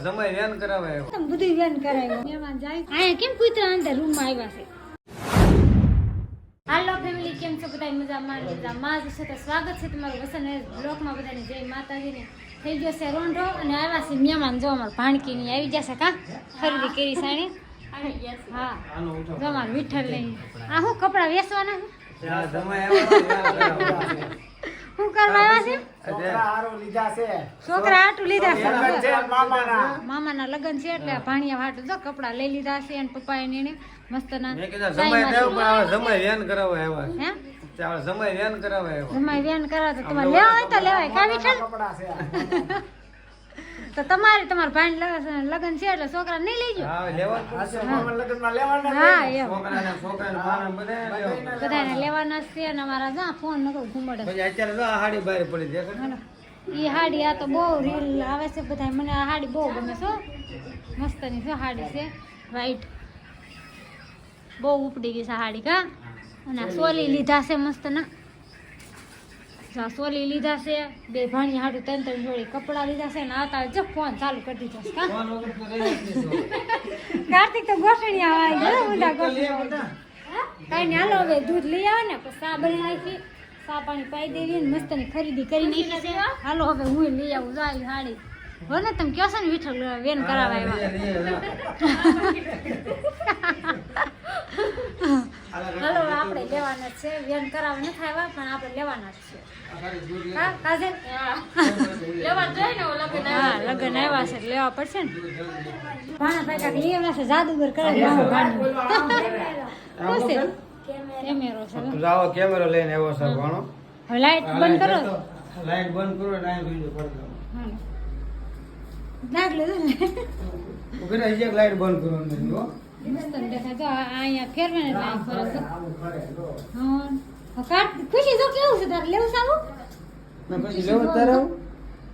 સમય વેન કરાવે તમે બધું વેન કરાવ્યો મહેમાન જાય આયા કેમ કૂતરા અંદર રૂમ માં આવ્યા છે. હાલો ફેમિલી, કેમ છો બધા? મજામાં છે તો સ્વાગત છે તમારું વસન બ્લોકમાં. બધાને જય માતાજીને. થઈ ગયો છે રોંઢો અને આવ્યા છે મહેમાન. જો અમાર ભાણકી ની આવી જશે કા ખરીદી કરી સાણી. હા જો અમાર વિઠ્ઠલ લઈ આ હું કપડા વેચવાના છે. શું કરવા આવ્યા છે? છોકરા હાટું લીધા છે. મામાના લગ્ન છે એટલે ભાણિયા હાટું જો કપડા લઈ લીધા છે. અને પપ્પા એને મસ્ત ના સમય વેન કરાવે આવ્યા. હે સમય વેન કરાવે જમાઈ વેન કરા તો તમારે લેવા હોય તો લેવાય. કા વિઠ્ઠલ તો તમારા ભાઈ લગ્ન છે એટલે છોકરા નહીં લઈ જાઓ. હા એમ બધાને લેવાના છે. અને અમારા જા ફોન નકો ઘુમડે અત્યારે તો હાડી બહાર પડી જાય. ઈ હાડી આ તો બહુ રીલ આવે છે બધા. મને આ હાડી બહુ ગમે છે. મસ્તની છે હાડી છે વ્હાઈટ. બહુ ઉપડી ગઈ છે હાડી કા. અને આ સોલી લીધા છે મસ્ત ના. સોલી લીધા છે. બે ભાણી હાડું ત્રણ જોડી કપડા લીધા છે. ને આવતા જો ફોન ચાલુ કરી દીધો છે કા. કાર્તિક તો ગોઠણિયા આવી ગયો ઊંડા ગોઠણિયા. કઈ ને હાલો હવે દૂધ લઈ આવે ને પછી ચા બની નાખી. ચા પાણી પાઈ દેવી ને મસ્ત ની ખરીદી કરી નાખી છે. હાલો હવે હું લઈ આવું જાય હાડી. હો ને તમે કહો છો ને વિઠ્ઠલ વેન કરાવવા હાલો આપણે લેવાના છે. વેન કરાવવા નથી આવ્યા પણ આપણે લેવાના જ છે. હા કાજલ લેવા જોઈએ ને લગન. હા લગન આવ્યા છે લેવા પડશે ને. ભાણા ભાઈ કાક લેવાના છે. જાદુગર કરે કેમેરો છે. જાઓ કેમેરો લઈને આવ્યો છે ભાણો. હવે લાઈટ બંધ કરો. લાઈટ બંધ કરો ટાઈમ વિડિયો પડ દો. હા નાખ લે ને ઓકે એક લાઈટ બંધ કરો ને હો. મસ્ત દેખાય તો અહીંયા ફેરવે ને લાઈટ ફરે છે. હા કાટ ખુશી જો કેવું છે તારે લેવું સાવું ના પછી લેવું તારે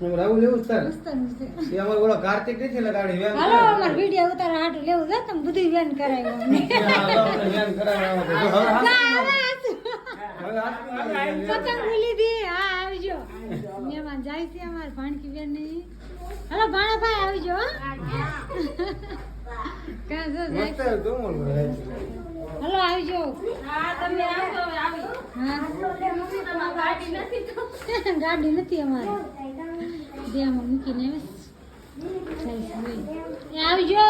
હું રાહુલ લેવું તારે મસ્ત છે. એ અમાર ઓલો કાર્તિક નથી લગાડી વેન. હાલો અમાર વિડિયો ઉતારા હાટું લેવું છે. તમે બધું વેન કરાવ્યો વેન કરાવવા પતંગ ભૂલી દી. હા આવજો મહેમાન જાય છે અમાર ભાણકી બેન ની. હાલો ભાણા ભાઈ આવજો. કા જો જાય મસ્ત ગમોલ રહે છે. હાલો આવજો. હા તમે આવો આવી. હા મમ્મી તમારી ગાડી નથી તો ગાડી નથી અમારે. દેમાં મૂકીને આવજો.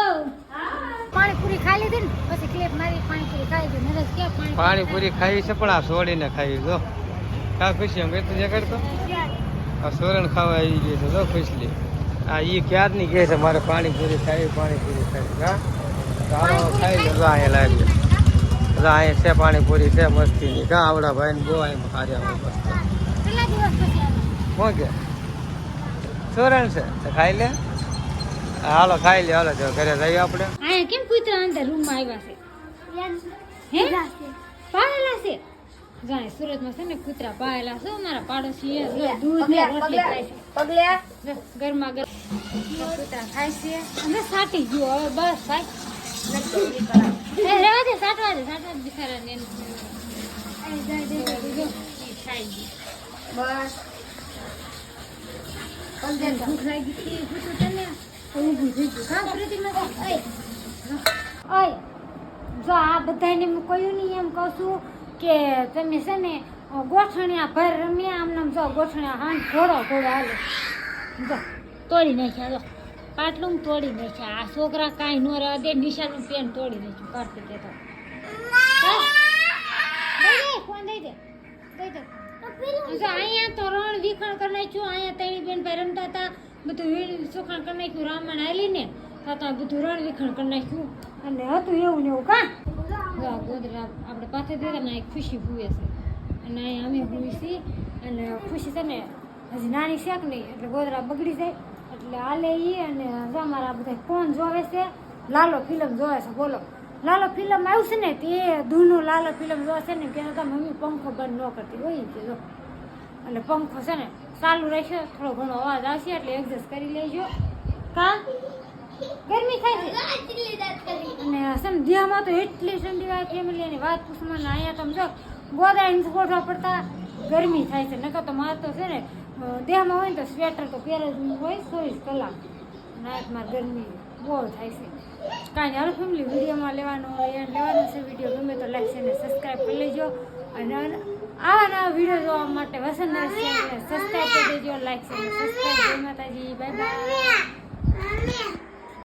પાણીપુરી ખાઈ લીધી ને પછી ક્લિપ મારી પાણીપુરી ખાઈ ગઈ. નરેશ કે પાણીપુરી ખાવી છે પણ આ છોડીને ખાવી જો કા ખુશી એમ કહેતું જે કરતો આ સોરણ ખાવા આવી ગઈ છે જો ખુશલી. આ ઈ ક્યારની કહે છે મારે પાણીપુરી ખાવી હા ચાલો ખાઈ લો. અહીંયા લાવી અહીંયા છે પાણીપુરી છે મસ્તીની કા આવડા ભાઈને બહુ અહીં ખાર્યા મસ્ત. કેટલા દિવસ પછી શું કે સોરણ છે તો ખાઈ લે. હાલો ખાઈ લે. હાલો જો ઘરે જઈએ આપણે. આયા કેમ કૂતરા અંદર રૂમ માં આવ્યા છે? હે પાળેલા છે. જાણે સુરતમાં છે ને કૂતરા પાળેલા છે. મારા પાડોશી દૂધ ને રોટલી ખાય છે. પગલે ગરમા ગરમ કૂતરા ખાય છે. અને સાટી ગયો હવે બસ ભાઈ. રહેવા દે સાટવા દે બિચારા ને ખાઈ ગઈ. બસ ભૂખ લાગી હતી પૂછું તને ઊભું થઈ ગયું. હા પ્રતિમા ઓય જો આ બધાને હું કહ્યું નહીં એમ કહું છું કે તમે છે ને ગોઠણિયા ભર રમ્યા. આમ નામ જો ગોઠણિયા હાન ઘોડો હાલે જો તોડી નાખ્યા. જો પાટલું તોડી નાખ્યા. આ છોકરા કાંઈ ન રહેવા દે. નિશાનું પેન તોડી નાખ્યું કાર્તિકે તો. ફોન દઈ દે જો અહીંયા તો રણ વિખણ કરી નાખ્યું. અહીંયા તણી બેન ભાઈ રમતા હતા બધું સુખાણ કરી નાખ્યું. રામાયણ હાલી ને તો બધું રણ વિખણ કરી નાખ્યું. અને હતું એવું ને એવું કા ગોદરા આપણે પાસે દીધા ને ખુશી ભૂવે છે. અને અહીંયા અમે ભૂવી છીએ. અને ખુશી છે ને હજી નાની શેક નહીં એટલે ગોદરા બગડી જાય એટલે હાલે એ. અને જો અમારા બધા ફોન જોવે છે. લાલો ફિલ્મ જોવે છે. બોલો લાલો ફિલ્મ આવ્યું છે ને તે ધૂનું લાલો ફિલ્મ જોવે છે ને કે મમ્મી પંખો બંધ ન કરતી હોય કે જો. એટલે પંખો છે ને ચાલુ રહેશે. થોડો ઘણો અવાજ આવશે એટલે એડજસ્ટ કરી લેજો કા. ગરમી થાય છે અને સમજ્યામાં તો એટલી ઠંડી વાત ફેમિલીની વાત પૂછમાં. અહીંયા તમે જો ગોદાઈને ગોઠવા પડતા ગરમી થાય છે. નકર તો મારે તો છે ને દેહમાં હોય ને તો સ્વેટર તો પહેરે જ હોય 24 કલાક. નાઇટમાં ગરમી બહુ થાય છે કાંઈ નહીં. હાલો ફેમિલી, વિડીયોમાં લેવાનો હોય એ લેવાનો છે. વિડીયો ગમે તો લાઈક અને સબસ્ક્રાઈબ કરી લેજો. અને આવા નવા વિડીયો જોવા માટે વસંત સબસ્ક્રાઈબ કરી દેજો. લાઈક અને સબસ્ક્રાઈબ. જય માતાજી, બાય બાય.